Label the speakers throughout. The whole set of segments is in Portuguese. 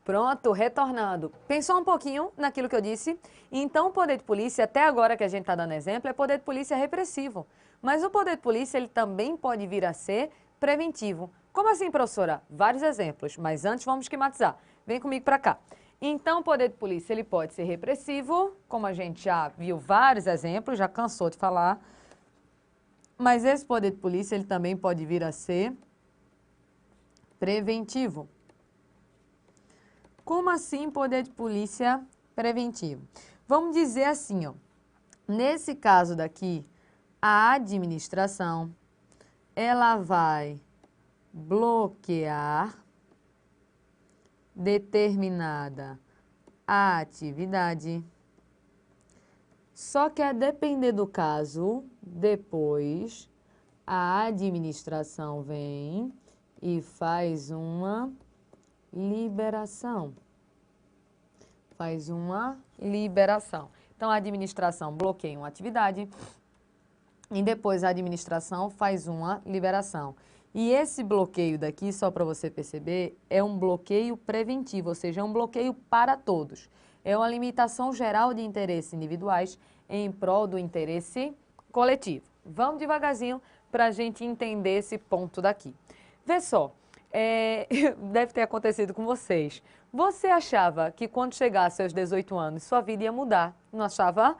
Speaker 1: Pronto, retornando. Pensou um pouquinho naquilo que eu disse? Então, o poder de polícia, até agora que a gente está dando exemplo, é poder de polícia repressivo. Mas o poder de polícia, ele também pode vir a ser preventivo. Como assim, professora? Vários exemplos, mas antes vamos esquematizar. Vem comigo para cá. Então, o poder de polícia, ele pode ser repressivo, como a gente já viu vários exemplos, já cansou de falar. Mas esse poder de polícia, ele também pode vir a ser preventivo. Como assim poder de polícia preventivo? Vamos dizer assim, ó, nesse caso daqui, a administração, ela vai bloquear determinada atividade. Só que a depender do caso, depois a administração vem e faz uma liberação. Faz uma liberação. Então, a administração bloqueia uma atividade e depois a administração faz uma liberação. E esse bloqueio daqui, só para você perceber, é um bloqueio preventivo, ou seja, é um bloqueio para todos. É uma limitação geral de interesses individuais em prol do interesse coletivo. Vamos devagarzinho para a gente entender esse ponto daqui. Vê só. Deve ter acontecido com vocês. Você achava que quando chegasse aos 18 anos, sua vida ia mudar? Não achava? O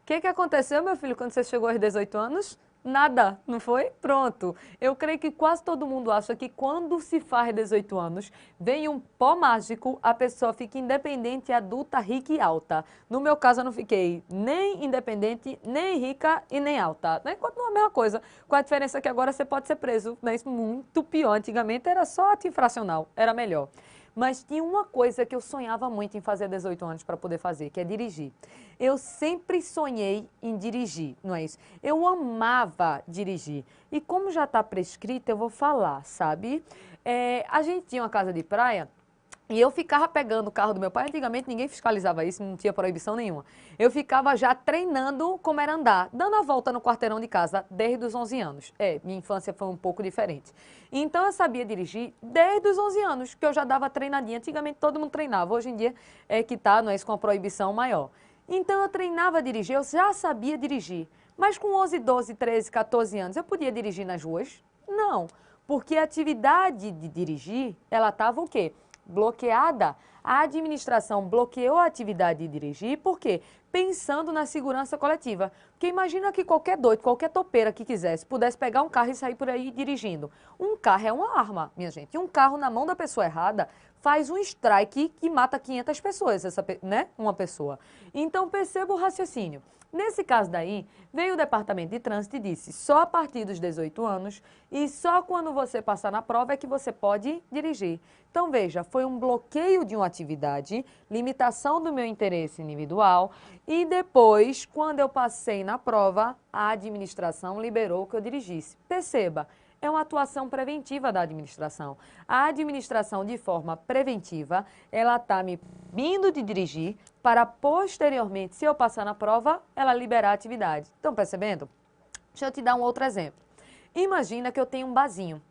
Speaker 1: que aconteceu, meu filho, quando você chegou aos 18 anos? Nada, não foi? Pronto. Eu creio que quase todo mundo acha que quando se faz 18 anos, vem um pó mágico, a pessoa fica independente, adulta, rica e alta. No meu caso, eu não fiquei nem independente, nem rica e nem alta. Né? Continua a mesma coisa, com a diferença que agora você pode ser preso. Né? Isso muito pior. Antigamente era só ato infracional, era melhor. Mas tinha uma coisa que eu sonhava muito em fazer 18 anos para poder fazer, que é dirigir. Eu sempre sonhei em dirigir, não é isso? Eu amava dirigir. E como já está prescrito, eu vou falar, sabe? A gente tinha uma casa de praia e eu ficava pegando o carro do meu pai. Antigamente ninguém fiscalizava isso, não tinha proibição nenhuma. Eu ficava já treinando como era andar, dando a volta no quarteirão de casa desde os 11 anos. Minha infância foi um pouco diferente. Então eu sabia dirigir desde os 11 anos, que eu já dava treinadinha. Antigamente todo mundo treinava, hoje em dia é que tá, não é isso, com a proibição maior. Então eu treinava a dirigir, eu já sabia dirigir. Mas com 11, 12, 13, 14 anos, eu podia dirigir nas ruas? Não, porque a atividade de dirigir, ela estava o quê? Bloqueada. A administração bloqueou a atividade de dirigir, por quê? Pensando na segurança coletiva. Porque imagina que qualquer doido, qualquer topeira que quisesse, pudesse pegar um carro e sair por aí dirigindo. Um carro é uma arma, minha gente. E um carro na mão da pessoa errada faz um strike que mata 500 pessoas, né? Uma pessoa. Então perceba o raciocínio. Nesse caso daí, veio o departamento de trânsito e disse só a partir dos 18 anos e só quando você passar na prova é que você pode dirigir. Então veja, foi um bloqueio de uma atividade, limitação do meu interesse individual e depois, quando eu passei na prova, a administração liberou que eu dirigisse. Perceba, é uma atuação preventiva da administração. A administração, de forma preventiva, ela está me vindo de dirigir para posteriormente, se eu passar na prova, ela liberar a atividade. Estão percebendo? Deixa eu te dar um outro exemplo. Imagina que eu tenho um barzinho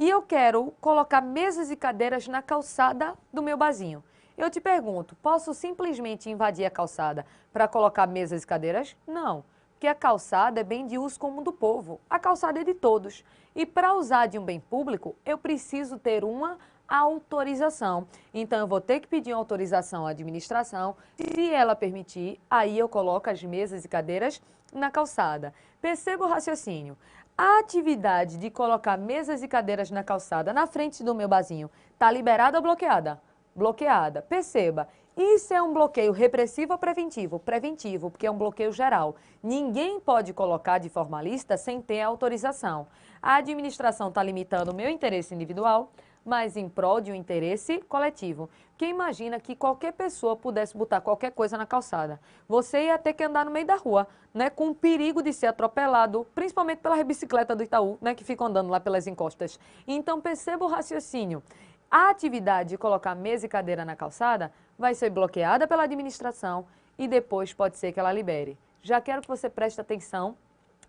Speaker 1: e eu quero colocar mesas e cadeiras na calçada do meu barzinho. Eu te pergunto, posso simplesmente invadir a calçada para colocar mesas e cadeiras? Não. Porque a calçada é bem de uso comum do povo. A calçada é de todos. E para usar de um bem público, eu preciso ter uma autorização. Então, eu vou ter que pedir uma autorização à administração. Se ela permitir, aí eu coloco as mesas e cadeiras na calçada. Perceba o raciocínio. A atividade de colocar mesas e cadeiras na calçada, na frente do meu barzinho, está liberada ou bloqueada? Bloqueada. Perceba. Isso é um bloqueio repressivo ou preventivo? Preventivo, porque é um bloqueio geral. Ninguém pode colocar de formalista sem ter autorização. A administração está limitando o meu interesse individual, mas em prol de um interesse coletivo. Porque imagina que qualquer pessoa pudesse botar qualquer coisa na calçada. Você ia ter que andar no meio da rua, né, com o perigo de ser atropelado, principalmente pelas bicicletas do Itaú, né, que ficam andando lá pelas encostas. Então perceba o raciocínio. A atividade de colocar mesa e cadeira na calçada vai ser bloqueada pela administração e depois pode ser que ela libere. Já quero que você preste atenção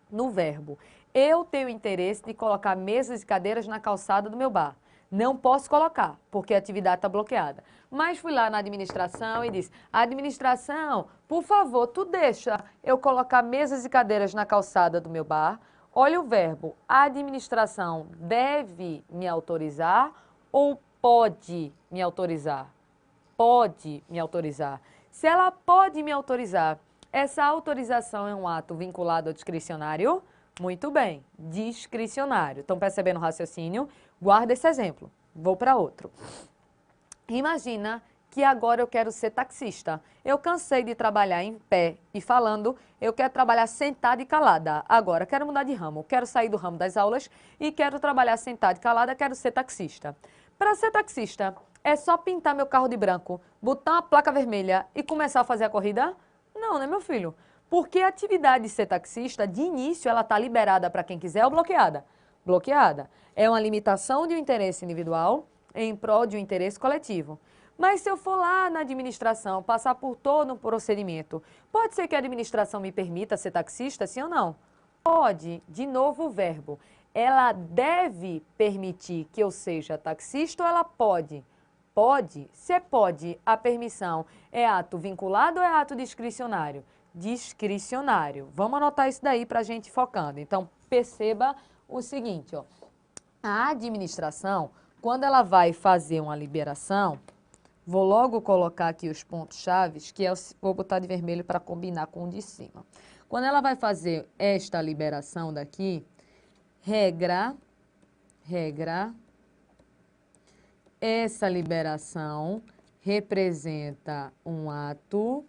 Speaker 1: no verbo. Eu tenho interesse de colocar mesas e cadeiras na calçada do meu bar. Não posso colocar, porque a atividade está bloqueada. Mas fui lá na administração e disse, administração, por favor, tu deixa eu colocar mesas e cadeiras na calçada do meu bar? Olha o verbo, a administração deve me autorizar ou pode me autorizar? Pode me autorizar. Se ela pode me autorizar, essa autorização é um ato vinculado ao discricionário? Muito bem, discricionário. Estão percebendo o raciocínio? Guarda esse exemplo. Vou para outro. Imagina que agora eu quero ser taxista. Eu cansei de trabalhar em pé e falando, eu quero trabalhar sentada e calada. Agora, quero mudar de ramo, quero sair do ramo das aulas e quero trabalhar sentada e calada, quero ser taxista. Para ser taxista, é só pintar meu carro de branco, botar uma placa vermelha e começar a fazer a corrida? Não, né, meu filho? Porque a atividade de ser taxista, de início, ela está liberada para quem quiser ou bloqueada? Bloqueada. É uma limitação de um interesse individual em prol de um interesse coletivo. Mas se eu for lá na administração, passar por todo um procedimento, pode ser que a administração me permita ser taxista, sim ou não? Pode, de novo o verbo. Ela deve permitir que eu seja taxista ou ela pode? Pode. Se pode, a permissão é ato vinculado ou é ato discricionário? Discricionário. Vamos anotar isso daí para a gente ir focando. Então, perceba o seguinte, ó. A administração, quando ela vai fazer uma liberação, vou logo colocar aqui os pontos chaves, que vou botar de vermelho para combinar com o de cima. Quando ela vai fazer esta liberação daqui, regra, essa liberação representa um ato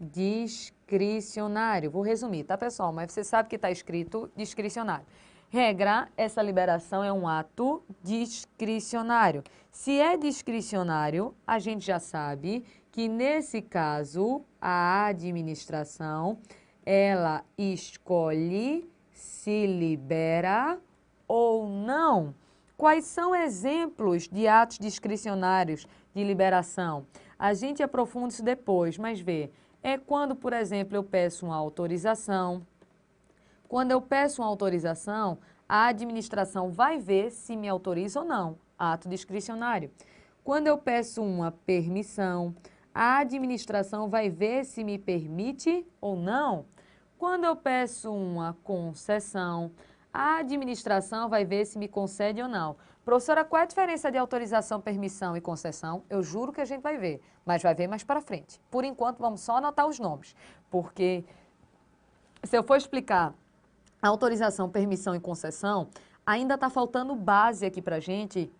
Speaker 1: discricionário. Vou resumir, tá, pessoal? Mas você sabe que está escrito discricionário. Regra, essa liberação é um ato discricionário. Se é discricionário, a gente já sabe que, nesse caso, a administração, ela escolhe se libera ou não. Quais são exemplos de atos discricionários de liberação? A gente aprofunda isso depois, mas vê. É quando, por exemplo, eu peço uma autorização. Quando eu peço uma autorização, a administração vai ver se me autoriza ou não. Ato discricionário. Quando eu peço uma permissão, a administração vai ver se me permite ou não. Quando eu peço uma concessão, a administração vai ver se me concede ou não. Professora, qual é a diferença de autorização, permissão e concessão? Eu juro que a gente vai ver, mas vai ver mais para frente. Por enquanto, vamos só anotar os nomes, porque se eu for explicar autorização, permissão e concessão, ainda está faltando base aqui para a gente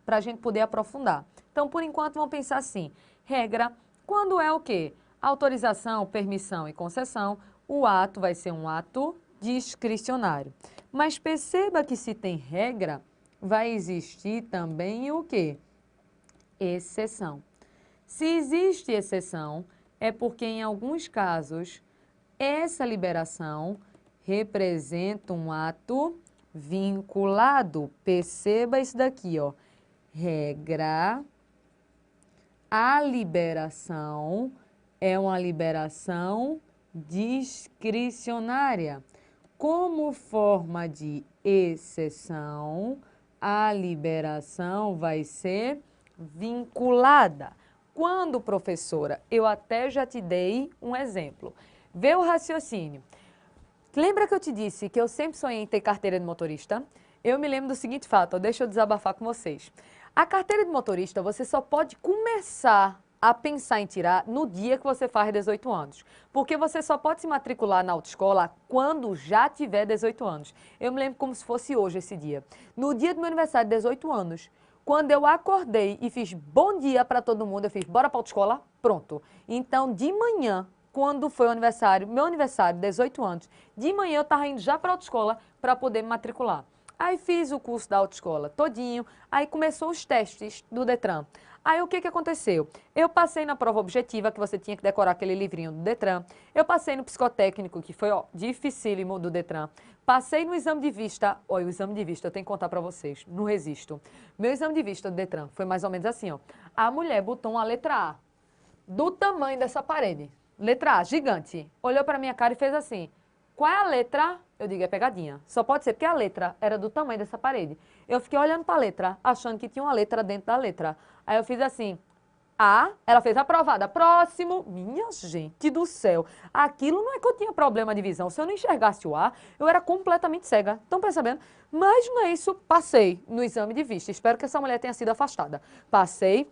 Speaker 1: poder aprofundar. Então, por enquanto, vamos pensar assim. Regra, quando é o quê? Autorização, permissão e concessão, o ato vai ser um ato discricionário. Mas perceba que se tem regra, vai existir também o quê? Exceção. Se existe exceção, é porque em alguns casos, essa liberação representa um ato vinculado. Perceba isso daqui, ó. Regra, a liberação é uma liberação discricionária. Como forma de exceção, a liberação vai ser vinculada. Quando, professora, eu até já te dei um exemplo. Vê o raciocínio. Lembra que eu te disse que eu sempre sonhei em ter carteira de motorista? Eu me lembro do seguinte fato, deixa eu desabafar com vocês. A carteira de motorista você só pode começar a pensar em tirar no dia que você faz 18 anos. Porque você só pode se matricular na autoescola quando já tiver 18 anos. Eu me lembro como se fosse hoje esse dia. No dia do meu aniversário de 18 anos, quando eu acordei e fiz bom dia para todo mundo, eu fiz bora para a autoescola, pronto. Então, de manhã, quando foi o aniversário, meu aniversário, 18 anos, de manhã eu estava indo já para a autoescola para poder me matricular. Aí fiz o curso da autoescola todinho, aí começou os testes do Detran. Aí o que aconteceu? Eu passei na prova objetiva, que você tinha que decorar aquele livrinho do Detran. Eu passei no psicotécnico, que foi dificílimo do Detran. Passei no exame de vista. Olha, o exame de vista, eu tenho que contar para vocês, não resisto. Meu exame de vista do Detran foi mais ou menos assim, ó. A mulher botou uma letra A do tamanho dessa parede. Letra A, gigante. Olhou para minha cara e fez assim. qual é a letra? Eu digo, é pegadinha. Só pode ser porque a letra era do tamanho dessa parede. Eu fiquei olhando para a letra, achando que tinha uma letra dentro da letra. Aí eu fiz assim, A, ela fez aprovada. Próximo. Minha gente do céu. Aquilo não é que eu tinha problema de visão. Se eu não enxergasse o A, eu era completamente cega. Estão percebendo? Mas não é isso. Passei no exame de vista. Espero que essa mulher tenha sido afastada. Passei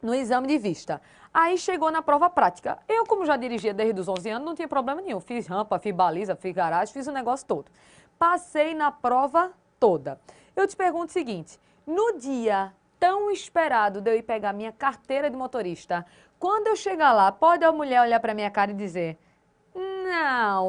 Speaker 1: no exame de vista. Aí chegou na prova prática. Eu, como já dirigia desde os 11 anos, não tinha problema nenhum. Fiz rampa, fiz baliza, fiz garagem, fiz o negócio todo. Passei na prova toda. Eu te pergunto o seguinte, no dia tão esperado de eu ir pegar minha carteira de motorista, quando eu chegar lá, pode a mulher olhar para minha cara e dizer,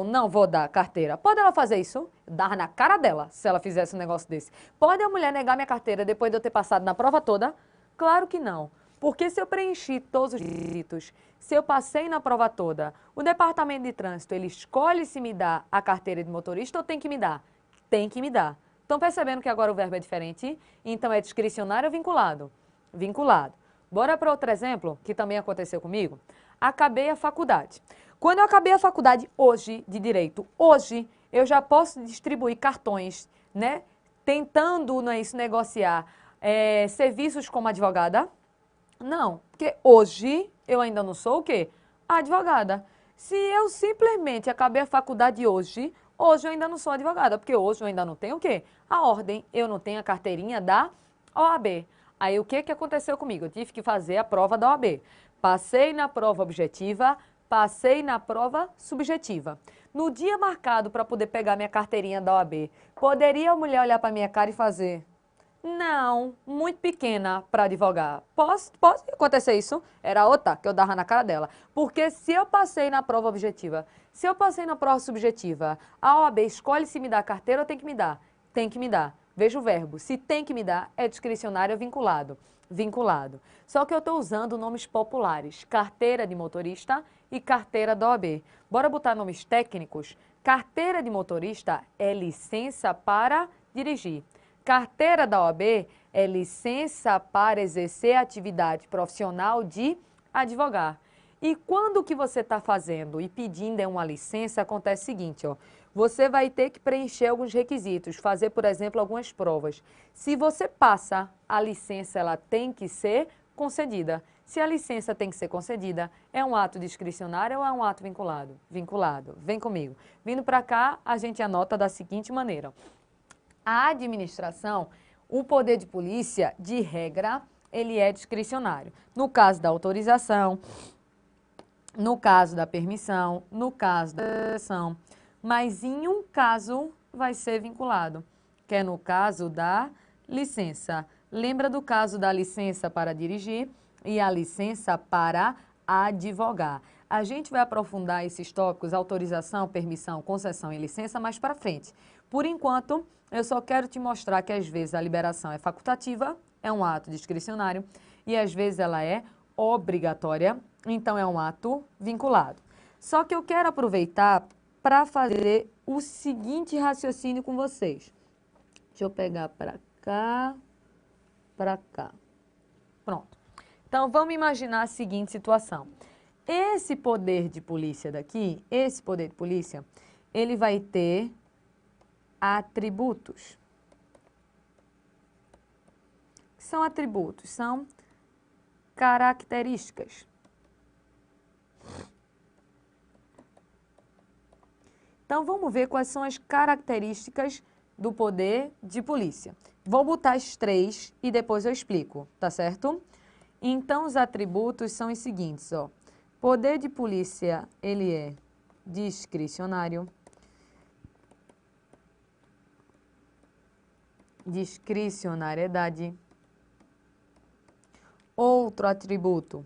Speaker 1: não vou dar carteira. Pode ela fazer isso? Eu dava na cara dela, se ela fizesse um negócio desse. Pode a mulher negar minha carteira depois de eu ter passado na prova toda? Claro que não. Porque se eu preenchi todos os requisitos, se eu passei na prova toda, o departamento de trânsito, ele escolhe se me dá a carteira de motorista ou tem que me dar? Tem que me dar. Estão percebendo que agora o verbo é diferente? Então é discricionário ou vinculado? Vinculado. Bora para outro exemplo, que também aconteceu comigo? Acabei a faculdade. Quando eu acabei a faculdade hoje, de Direito, hoje, eu já posso distribuir cartões, né? Tentando, não é isso, negociar serviços como advogada? Não, porque hoje eu ainda não sou o quê? Advogada. Se eu simplesmente acabei a faculdade hoje, hoje eu ainda não sou advogada, porque hoje eu ainda não tenho o quê? A ordem, eu não tenho a carteirinha da OAB. Aí o que aconteceu comigo? Eu tive que fazer a prova da OAB. Passei na prova objetiva, passei na prova subjetiva. No dia marcado para poder pegar minha carteirinha da OAB, poderia a mulher olhar para minha cara e fazer... Não, muito pequena para advogar. Pode acontecer isso? Era outra que eu dava na cara dela. Porque se eu passei na prova objetiva, se eu passei na prova subjetiva, a OAB escolhe se me dá carteira ou tem que me dar? Tem que me dar. Veja o verbo. Se tem que me dar, é discricionário ou vinculado? Vinculado. Só que eu estou usando nomes populares. Carteira de motorista e carteira da OAB. Bora botar nomes técnicos? Carteira de motorista é licença para dirigir. Carteira da OAB é licença para exercer atividade profissional de advogar. E quando o que você está fazendo e pedindo é uma licença, acontece o seguinte, ó, você vai ter que preencher alguns requisitos, fazer, por exemplo, algumas provas. Se você passa, a licença ela tem que ser concedida. Se a licença tem que ser concedida, é um ato discricionário ou é um ato vinculado? Vinculado. Vem comigo. Vindo para cá, a gente anota da seguinte maneira. A administração, o poder de polícia, de regra, ele é discricionário. No caso da autorização, no caso da permissão, no caso da exceção, mas em um caso vai ser vinculado, que é no caso da licença. Lembra do caso da licença para dirigir e a licença para advogar. A gente vai aprofundar esses tópicos, autorização, permissão, concessão e licença mais para frente. Por enquanto, eu só quero te mostrar que às vezes a liberação é facultativa, é um ato discricionário, e às vezes ela é obrigatória, então é um ato vinculado. Só que eu quero aproveitar para fazer o seguinte raciocínio com vocês. Deixa eu pegar para cá, para cá. Pronto. Então, vamos imaginar a seguinte situação. Esse poder de polícia daqui, esse poder de polícia, ele vai ter atributos. O que são atributos? São características. Então, vamos ver quais são as características do poder de polícia. Vou botar as 3 e depois eu explico, tá certo? Então, os atributos são os seguintes, ó. Poder de polícia, ele é discricionário. Discricionariedade. Outro atributo,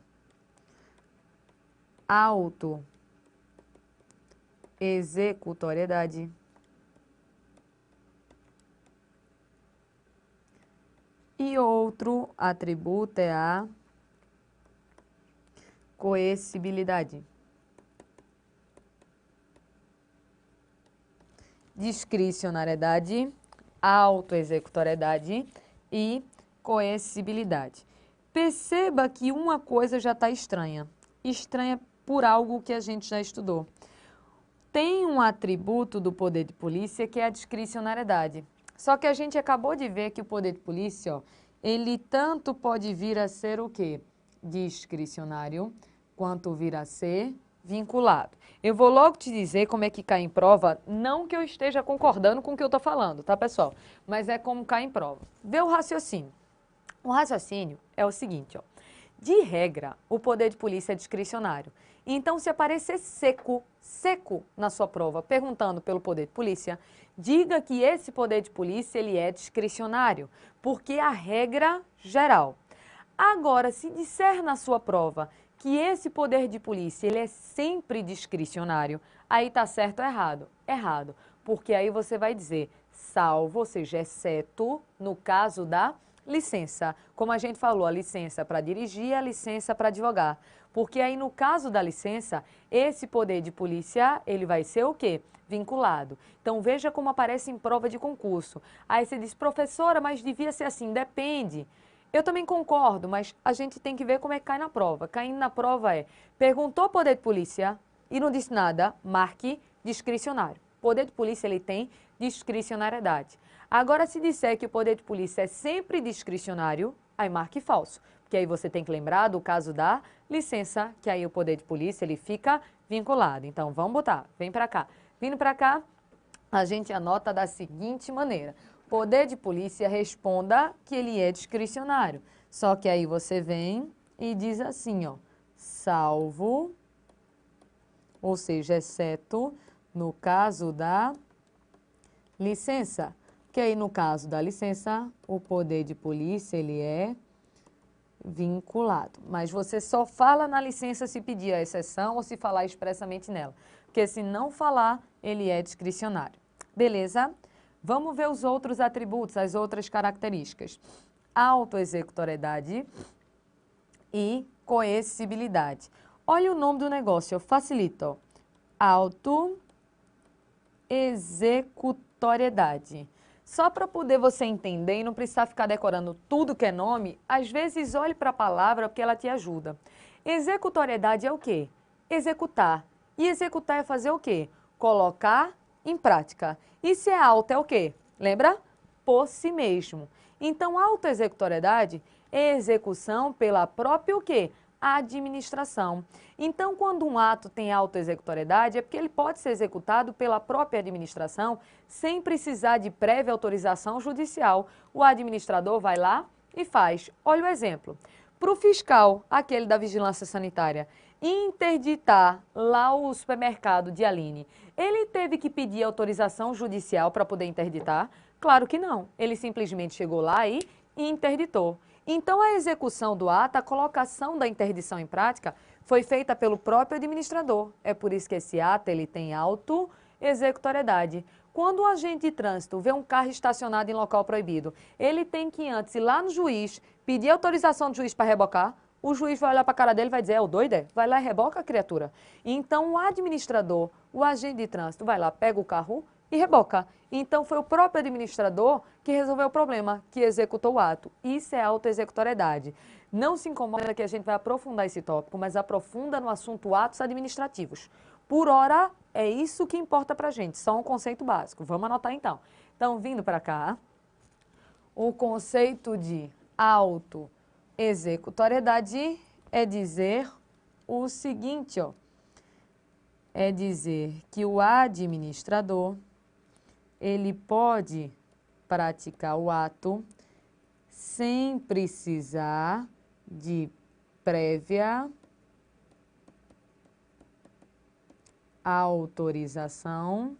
Speaker 1: auto-executoriedade. E outro atributo é a coercibilidade. Discricionariedade, auto-executoriedade e coercibilidade. Perceba que uma coisa já está estranha. Estranha por algo que a gente já estudou. tem um atributo do poder de polícia que é a discricionariedade. Só que a gente acabou de ver que o poder de polícia, ó, ele tanto pode vir a ser o quê? Discricionário, quanto vir a ser vinculado. Eu vou logo te dizer como é que cai em prova, não que eu esteja concordando com o que eu estou falando, tá, pessoal? Mas é como cai em prova. Vê o raciocínio. O raciocínio é o seguinte, ó. De regra, o poder de polícia é discricionário. Então, se aparecer seco na sua prova, perguntando pelo poder de polícia, diga que esse poder de polícia ele é discricionário, porque é a regra geral. Agora, se disser na sua prova que esse poder de polícia ele é sempre discricionário, aí tá certo ou errado? Errado, porque aí você vai dizer salvo, ou seja, exceto no caso da licença. Como a gente falou, a licença para dirigir, a licença para advogar. Porque aí no caso da licença, esse poder de polícia, ele vai ser o quê? Vinculado. Então veja como aparece em prova de concurso. Aí você diz, professora, mas devia ser assim, depende. Eu também concordo, mas a gente tem que ver como é que cai na prova. Caindo na prova perguntou poder de polícia e não disse nada, marque discricionário. Poder de polícia, ele tem discricionariedade. Agora, se disser que o poder de polícia é sempre discricionário, aí marque falso. Porque aí você tem que lembrar do caso da licença, que aí o poder de polícia, ele fica vinculado. Então, vamos botar, vem para cá. Vindo para cá, a gente anota da seguinte maneira. Poder de polícia responda que ele é discricionário. Só que aí você vem e diz assim, ó, salvo, ou seja, exceto no caso da licença. Que aí no caso da licença, o poder de polícia, ele é vinculado. Mas você só fala na licença se pedir a exceção ou se falar expressamente nela. Porque se não falar, ele é discricionário. Beleza? Vamos ver os outros atributos, as outras características. Autoexecutoriedade e coercibilidade. Olha o nome do negócio, eu facilito. Autoexecutoriedade. Só para poder você entender e não precisar ficar decorando tudo que é nome, às vezes olhe para a palavra porque ela te ajuda. Executoriedade é o quê? Executar. E executar é fazer o quê? Colocar em prática. E se é auto é o quê? Lembra? Por si mesmo. Então, autoexecutoriedade é execução pela própria o quê? Administração. Então, quando um ato tem autoexecutoriedade, é porque ele pode ser executado pela própria administração sem precisar de prévia autorização judicial. O administrador vai lá e faz. Olha o exemplo. Para o fiscal, aquele da vigilância sanitária, interditar lá o supermercado de Aline, ele teve que pedir autorização judicial para poder interditar? Claro que não. Ele simplesmente chegou lá e interditou. Então, a execução do ato, a colocação da interdição em prática, foi feita pelo próprio administrador. É por isso que esse ato ele tem autoexecutoriedade. Quando o agente de trânsito vê um carro estacionado em local proibido, ele tem que antes ir lá no juiz, pedir autorização do juiz para rebocar. O juiz vai olhar para a cara dele e vai dizer, é o doido? Vai lá e reboca a criatura. Então, o administrador, o agente de trânsito, vai lá, pega o carro e reboca. Então, foi o próprio administrador que resolveu o problema, que executou o ato. Isso é autoexecutoriedade. Não se incomoda que a gente vai aprofundar esse tópico, mas aprofunda no assunto atos administrativos. Por hora, é isso que importa para a gente, só um conceito básico. Vamos anotar então. Então, vindo para cá, o conceito de autoexecutoriedade é dizer o seguinte, ó. É dizer que o administrador ele pode praticar o ato sem precisar de prévia autorização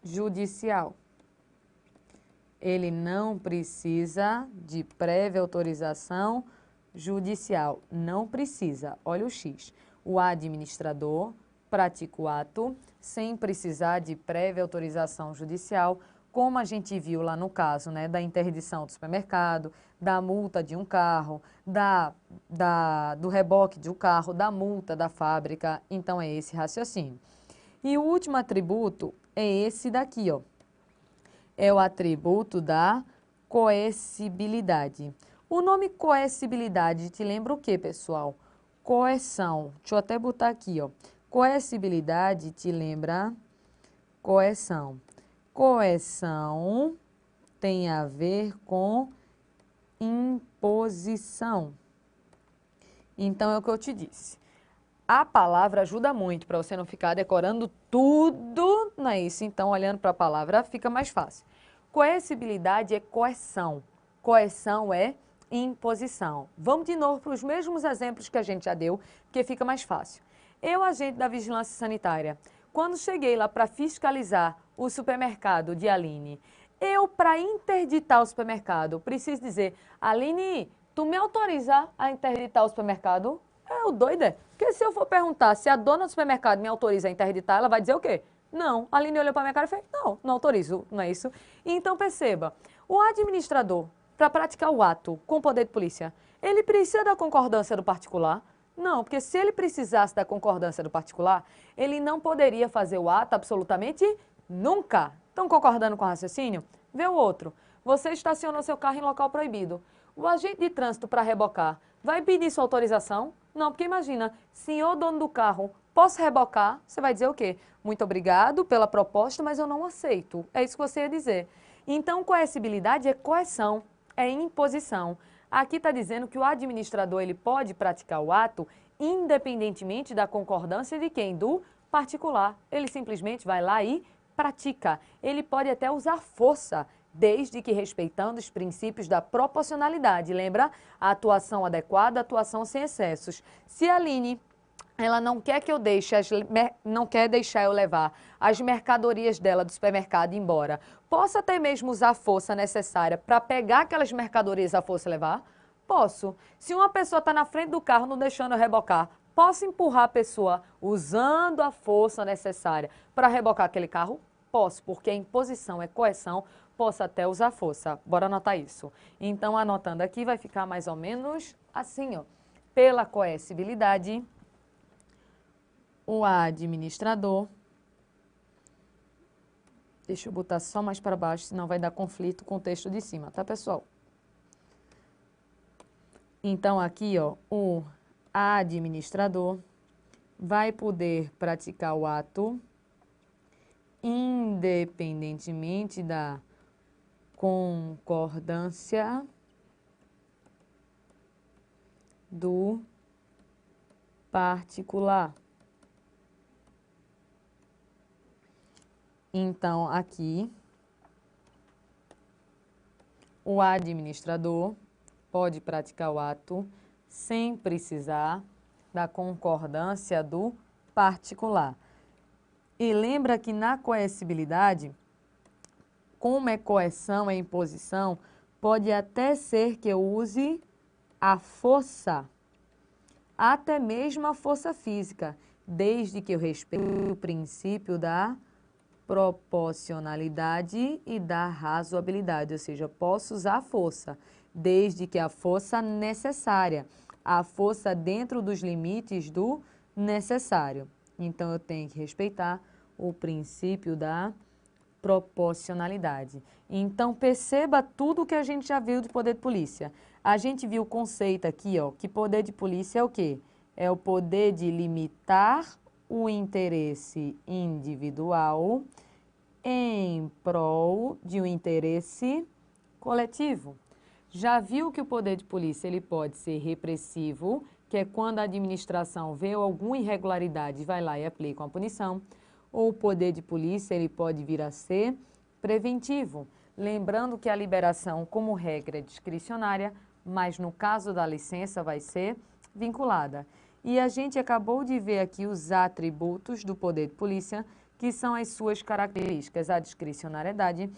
Speaker 1: judicial. Ele não precisa de prévia autorização judicial. Não precisa. Olha o X. O administrador pratica o ato sem precisar de prévia autorização judicial, como a gente viu lá no caso, né, da interdição do supermercado, da multa de um carro, do reboque de um carro, da multa da fábrica. Então, é esse raciocínio. E o último atributo é esse daqui, ó. É o atributo da coercibilidade. O nome coercibilidade te lembra o quê, pessoal? coerção. Deixa eu até botar aqui, ó. Coercibilidade te lembra coerção. Coerção tem a ver com imposição. Então, é o que eu te disse. A palavra ajuda muito para você não ficar decorando tudo, não é isso? Então, olhando para a palavra, fica mais fácil. Coercibilidade é coerção. Coerção é imposição. Vamos de novo para os mesmos exemplos que a gente já deu, porque fica mais fácil. Eu, agente da Vigilância Sanitária, quando cheguei lá para fiscalizar o supermercado de Aline, eu, para interditar o supermercado, preciso dizer, Aline, tu me autoriza a interditar o supermercado? É o doido, é? Porque se eu for perguntar se a dona do supermercado me autoriza a interditar, ela vai dizer o quê? Não. A Aline olhou para a minha cara e fez, não, não autorizo, não é isso? Então perceba, o administrador, para praticar o ato com poder de polícia, ele precisa da concordância do particular? Não, porque se ele precisasse da concordância do particular, ele não poderia fazer o ato absolutamente nunca. Estão concordando com o raciocínio? Vê o outro. Você estacionou seu carro em local proibido. O agente de trânsito para rebocar vai pedir sua autorização? Não, porque imagina, senhor dono do carro, posso rebocar? Você vai dizer o quê? Muito obrigado pela proposta, mas eu não aceito. É isso que você ia dizer. Então, coercibilidade é coerção, é imposição. Aqui está dizendo que o administrador ele pode praticar o ato independentemente da concordância de quem? Do particular. Ele simplesmente vai lá e pratica. Ele pode até usar força, desde que respeitando os princípios da proporcionalidade. Lembra? A atuação adequada, a atuação sem excessos. Se a Aline, ela não quer que eu deixe, não quer deixar eu levar as mercadorias dela do supermercado embora, posso até mesmo usar a força necessária para pegar aquelas mercadorias à força e levar? Posso. Se uma pessoa está na frente do carro não deixando eu rebocar, posso empurrar a pessoa usando a força necessária para rebocar aquele carro? Posso, porque a imposição é coerção, posso até usar força. Bora anotar isso. Então, anotando aqui, vai ficar mais ou menos assim, ó. Pela coercibilidade, o administrador, deixa eu botar só mais para baixo, senão vai dar conflito com o texto de cima, tá, pessoal? Então, aqui, ó, o administrador vai poder praticar o ato independentemente da concordância do particular. Então, aqui, o administrador pode praticar o ato sem precisar da concordância do particular. E lembra que na coercibilidade, como é coerção, é imposição, pode até ser que eu use a força, até mesmo a força física, desde que eu respeite o princípio da proporcionalidade e da razoabilidade, ou seja, posso usar a força, desde que a força necessária, a força dentro dos limites do necessário. Então, eu tenho que respeitar o princípio da proporcionalidade. Então, perceba tudo que a gente já viu de poder de polícia. A gente viu o conceito aqui, ó, que poder de polícia é o quê? É o poder de limitar o interesse individual em prol de um interesse coletivo. Já viu que o poder de polícia ele pode ser repressivo, que é quando a administração vê alguma irregularidade e vai lá e aplica uma punição, ou o poder de polícia ele pode vir a ser preventivo, lembrando que a liberação, como regra, é discricionária, mas no caso da licença vai ser vinculada. E a gente acabou de ver aqui os atributos do poder de polícia, que são as suas características, a discricionariedade,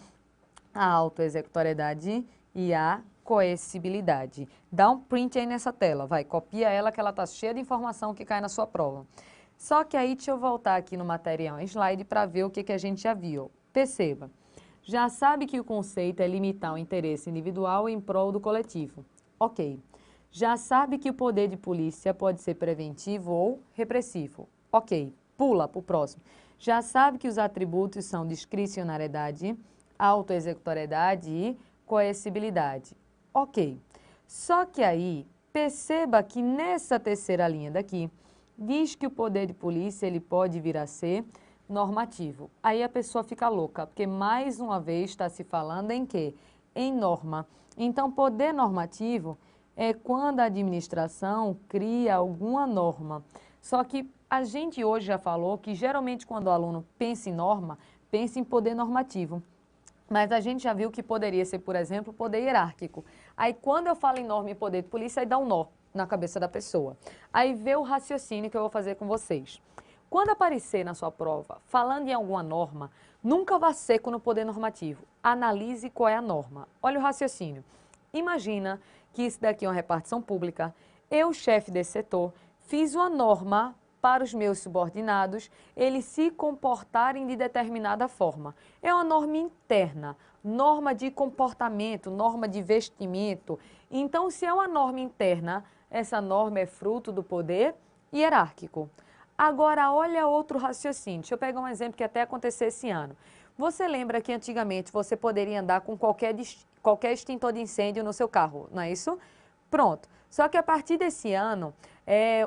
Speaker 1: a autoexecutoriedade e a coercibilidade. Dá um print aí nessa tela, vai, copia ela que ela está cheia de informação que cai na sua prova. Só que aí deixa eu voltar aqui no material em slide para ver o que a gente já viu. Perceba, já sabe que o conceito é limitar o interesse individual em prol do coletivo. Ok. Já sabe que o poder de polícia pode ser preventivo ou repressivo. Ok. Pula para o próximo. Já sabe que os atributos são discricionariedade, autoexecutoriedade e coercibilidade. Ok. Só que aí Perceba que nessa terceira linha daqui, diz que o poder de polícia ele pode vir a ser normativo. Aí a pessoa fica louca, porque mais uma vez está se falando em quê? Em norma. Então, poder normativo é quando a administração cria alguma norma. Só que a gente hoje já falou que geralmente quando o aluno pensa em norma, pensa em poder normativo. Mas a gente já viu que poderia ser, por exemplo, poder hierárquico. Aí quando eu falo em norma e poder de polícia, aí dá um nó na cabeça da pessoa. Aí vê o raciocínio que eu vou fazer com vocês. Quando aparecer na sua prova, falando em alguma norma, nunca vá seco no poder normativo. Analise qual é a norma. Olha o raciocínio. Imagina que isso daqui é uma repartição pública. Eu, chefe desse setor, fiz uma norma para os meus subordinados, eles se comportarem de determinada forma. É uma norma interna, norma de comportamento, norma de vestimento. Então, se é uma norma interna, essa norma é fruto do poder hierárquico. Agora, olha outro raciocínio. Deixa eu pegar um exemplo que até aconteceu esse ano. Você lembra que antigamente você poderia andar com qualquer extintor de incêndio no seu carro, não é isso? Pronto. Só que a partir desse ano,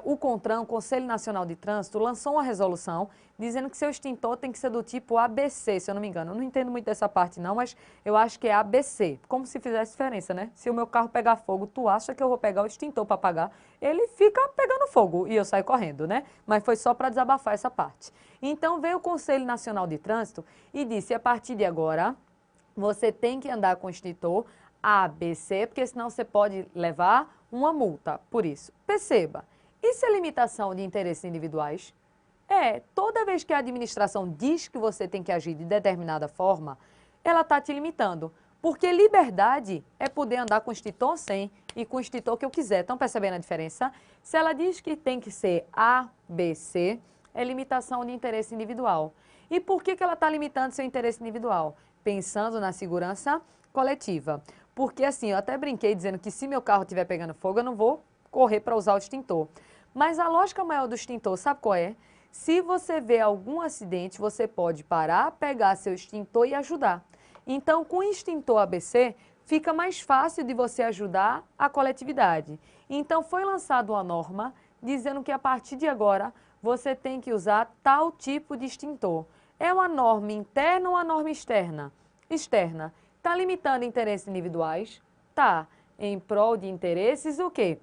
Speaker 1: o CONTRAN, o Conselho Nacional de Trânsito, lançou uma resolução dizendo que seu extintor tem que ser do tipo ABC, se eu não me engano. Eu não entendo muito dessa parte não, mas eu acho que é ABC. Como se fizesse diferença, né? Se o meu carro pegar fogo, tu acha que eu vou pegar o extintor para apagar? Ele fica pegando fogo e eu saio correndo, né? Mas foi só para desabafar essa parte. Então veio o Conselho Nacional de Trânsito e disse, a partir de agora, você tem que andar com o extintor ABC, porque senão você pode levar uma multa por isso. Perceba, isso é limitação de interesses individuais? Toda vez que a administração diz que você tem que agir de determinada forma, ela está te limitando. Porque liberdade é poder andar com o extintor ou sem e com o extintor que eu quiser. Estão percebendo a diferença? Se ela diz que tem que ser A, B, C, é limitação de interesse individual. E por que ela está limitando seu interesse individual? Pensando na segurança coletiva. Porque assim, eu até brinquei dizendo que se meu carro estiver pegando fogo, eu não vou correr para usar o extintor. Mas a lógica maior do extintor, sabe qual é? Se você vê algum acidente, você pode parar, pegar seu extintor e ajudar. Então, com o extintor ABC, fica mais fácil de você ajudar a coletividade. Então, foi lançada uma norma dizendo que a partir de agora, você tem que usar tal tipo de extintor. É uma norma interna ou uma norma externa? Externa. Está limitando interesses individuais? Tá. Em prol de interesses o quê?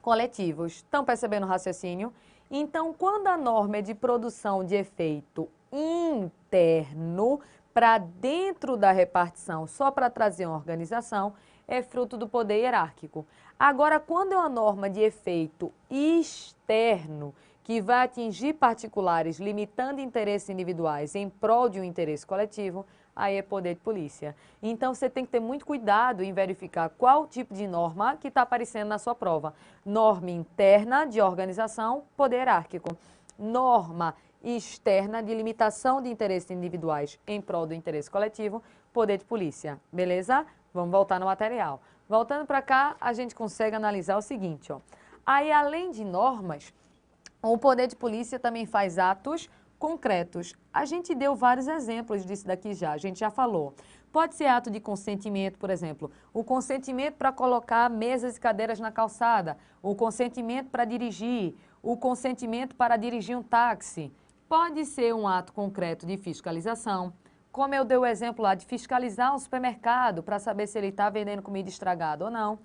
Speaker 1: Coletivos. Estão percebendo o raciocínio? Então, quando a norma é de produção de efeito interno, para dentro da repartição, só para trazer uma organização, é fruto do poder hierárquico. Agora, quando é uma norma de efeito externo, que vai atingir particulares, limitando interesses individuais em prol de um interesse coletivo, aí é poder de polícia. Então, você tem que ter muito cuidado em verificar qual tipo de norma que está aparecendo na sua prova. Norma interna de organização, poder hierárquico. Norma externa de limitação de interesses individuais em prol do interesse coletivo, poder de polícia. Beleza? Vamos voltar no material. Voltando para cá, a gente consegue analisar o seguinte, ó. Aí, além de normas, o poder de polícia também faz atos concretos. A gente deu vários exemplos disso daqui já, a gente já falou. Pode ser ato de consentimento, por exemplo, o consentimento para colocar mesas e cadeiras na calçada, o consentimento para dirigir, o consentimento para dirigir um táxi. Pode ser um ato concreto de fiscalização, como eu dei o exemplo lá de fiscalizar um supermercado para saber se ele está vendendo comida estragada ou não.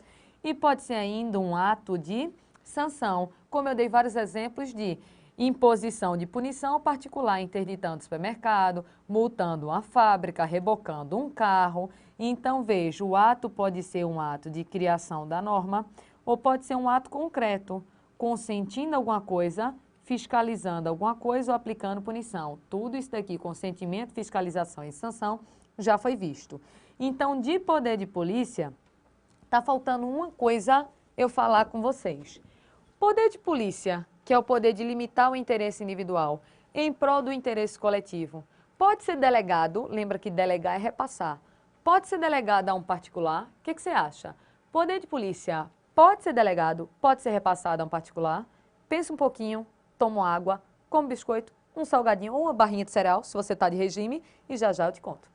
Speaker 1: E pode ser ainda um ato de sanção, como eu dei vários exemplos de imposição de punição particular, interditando o supermercado, multando uma fábrica, rebocando um carro. Então, veja, o ato pode ser um ato de criação da norma ou pode ser um ato concreto, consentindo alguma coisa, fiscalizando alguma coisa ou aplicando punição. Tudo isso daqui, consentimento, fiscalização e sanção, já foi visto. Então, de poder de polícia, está faltando uma coisa eu falar com vocês. Poder de polícia, que é o poder de limitar o interesse individual em prol do interesse coletivo, pode ser delegado, lembra que delegar é repassar, pode ser delegado a um particular, o que você acha? Poder de polícia pode ser delegado, pode ser repassado a um particular? Pensa um pouquinho, toma água, come biscoito, um salgadinho ou uma barrinha de cereal, se você está de regime, e já já eu te conto.